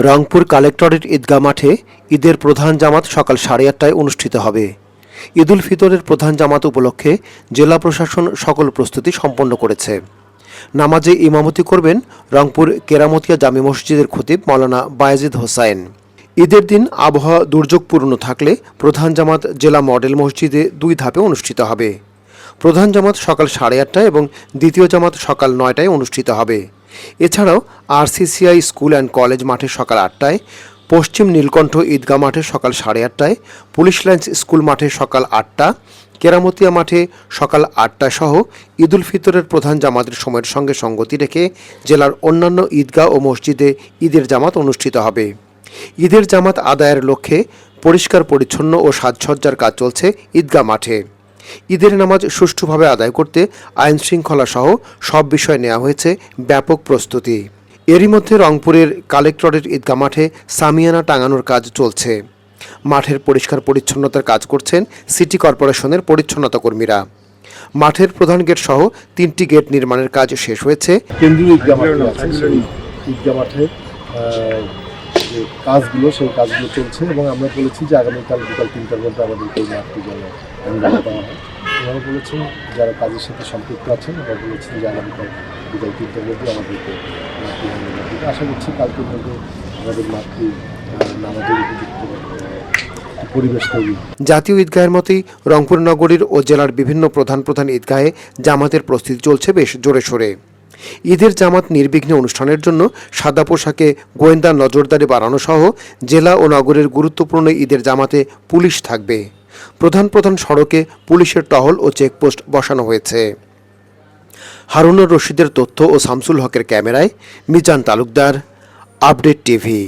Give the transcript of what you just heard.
Rangpur collectorate ঈদগাহ মাঠে ঈদের প্রধান জামাত সকাল 8:30টায় অনুষ্ঠিত হবে। ঈদ উল ফিতরের প্রধান জামাত উপলক্ষে জেলা প্রশাসন সকল প্রস্তুতি সম্পন্ন করেছে। নামাজে ইমামতি করবেন রংপুর কেরামতিয়া জামি মসজিদের খতিব মাওলানা বায়েজিদ হোসাইন। ঈদের দিন আবহাওয়া দুর্যোগপূর্ণ থাকলে প্রধান জামাত জেলা মডেল মসজিদে 2 ধাপে অনুষ্ঠিত হবে। প্রধান জামাত সকাল 8:30টায় এবং দ্বিতীয় জামাত সকাল 9টায় অনুষ্ঠিত হবে। এছাড়াও RCCI স্কুল অ্যান্ড কলেজ মাঠে সকাল 8টায়, পশ্চিম নীলকণ্ঠ ঈদগাহ মাঠে সকাল 8:30টায়, পুলিশ লাইন্স স্কুল মাঠে সকাল 8টা, কেরামতিয়া মাঠে সকাল 8টা সহ ঈদ উল ফিতরের প্রধান জামাতের সময়ের সঙ্গে সঙ্গতি রেখে জেলার অন্যান্য ঈদগাহ ও মসজিদে ঈদের জামাত অনুষ্ঠিত হবে। ঈদের জামাত আদায়ের লক্ষ্যে পরিষ্কার পরিচ্ছন্ন ও সাজসজ্জার কাজ চলছে ঈদগাহ মাঠে। ঈদের নামাজ সুষ্ঠুভাবে আদায় করতে আইন শৃঙ্খলা সহ সব বিষয় নেওয়া হয়েছে ব্যাপক প্রস্তুতি। এরই মধ্যে রংপুরের কালেক্টরেট ঈদগাহ মাঠে সামিয়ানা টাঙানোর কাজ চলছে। মাঠের পরিষ্কার পরিচ্ছন্নতার কাজ করছেন সিটি কর্পোরেশনের পরিচ্ছন্নতা কর্মীরা। মাঠের প্রধান গেট সহ 3টি গেট নির্মাণের কাজ শেষ হয়েছে। কেন্দ্রীয় ঈদগাহ মাঠে যে কাজগুলো সেই কাজগুলো চলছে এবং আমরা বলেছি যে আগামীকাল বিকাল 3টার মধ্যে আমাদেরকে এই মাঠটি যেন অনুদান দেওয়া হয়। ওনারা বলেছেন যারা কাজের সাথে সম্পৃক্ত আছেন ওরা বলেছেন যে আগামীকাল বিকাল 3টার মধ্যে আমাদেরকে মাঠটি অনুদান দিতে। আশা করছি কালকের মধ্যে আমাদের মাঠটি নামাজের উপযুক্ত পরিবেশ তৈরি। জাতীয় ঈদগাহের মতোই রংপুর নগরীর ও জেলার বিভিন্ন প্রধান ঈদগাহে জামাতের প্রস্তুতি চলছে বেশ জোরে সোরে। ঈদের জামাত নির্বিঘ্নে অনুষ্ঠানের জন্য সাদা পোশাকে গোয়েন্দা নজরদারি বাড়ানো সহ জেলা ও নগরের গুরুত্বপূর্ণ ঈদের জামাতে পুলিশ থাকবে। প্রধান সড়কে পুলিশের টহল ও চেকপোস্ট বসানো হয়েছে। হারুনুর রশিদের তথ্য ও শামসুল হকের ক্যামেরায় মিজান তালুকদার, আপডেট টিভি।